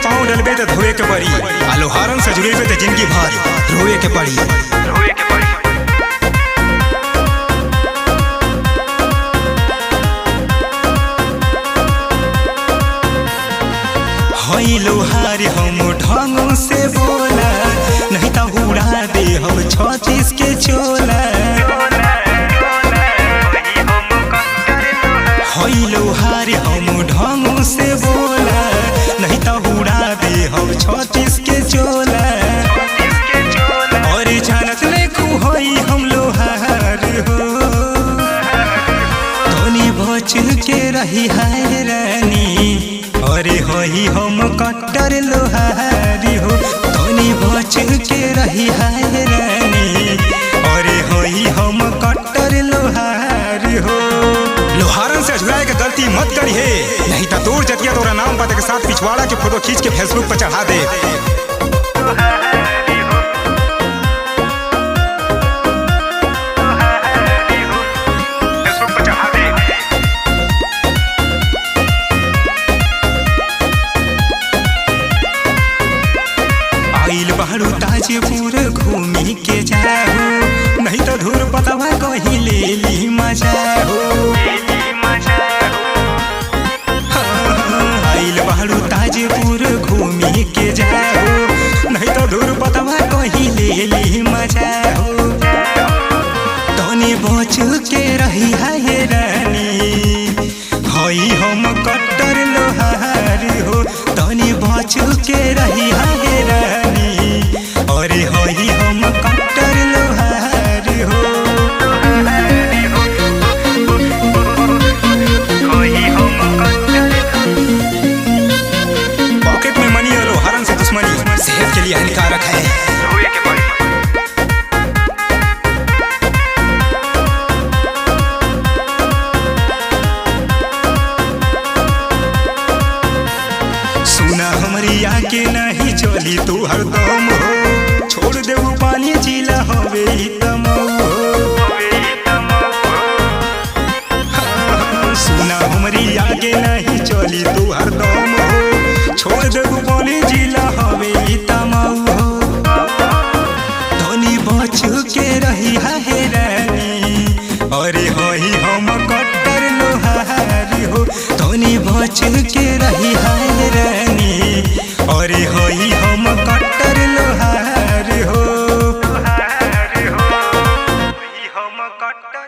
पाँव डलबे तो धोए के पड़ी, आ लोहारन से जुड़े तो जिंदगी भर रोए के पड़ी। हई लोहार हम ढंग से बोला, नहीं तो उड़ा दे हम 36 के चोला। हई लोहार हम ढंग से बोला, नहीं तो उड़ा दे हम 36 के चोला। और जानत ले हई हम लोहार हो, तोनी बच के रही है रानी। अरे हई हम कट्टर लोहारी हो, तोनी बच के रही है रानी। अरे हई हम कट्टर लोहारी हो। लोहारन से अझुराए के गलती मत करी है, नहीं तो तोर जतिया तोरा नाम पता के साथ पिछवाड़ा के फोटो खींच के फेसबुक पर चढ़ा दे। बारू ताजपुर घूमी के जाओ, नहीं तो धूर पतवा कहीं ले ली मजा हो। आइल बारू ताजपुर घूमी के जाओ, नहीं तो धूर पतवा कहीं ले ली मजा हो। तोनी बच के रही है रानी, हई हम कट्टर लोहार हो। तोनी बच के रही है रानी, अरे हई हम कट्टर लोहार हो। पॉकेट में मनी और लोहारन से दुश्मनी सेहत के लिए हानिकारक है। सुना हमारी आके नहीं चली तू हरदम हो, छोड़ दे वो पानी जिला हवे तम हो। सुना हमारी आगे नहीं चली तू हरदम हो, छोड़ दे वो पानी जिला हवे तम हो। धोनी बच के रही है रानी, अरे हई हम कट्टर लोहार हो। धोनी बच के रही है रानी, अरे हई हम कट्टर लोहार हो। हम कट्टर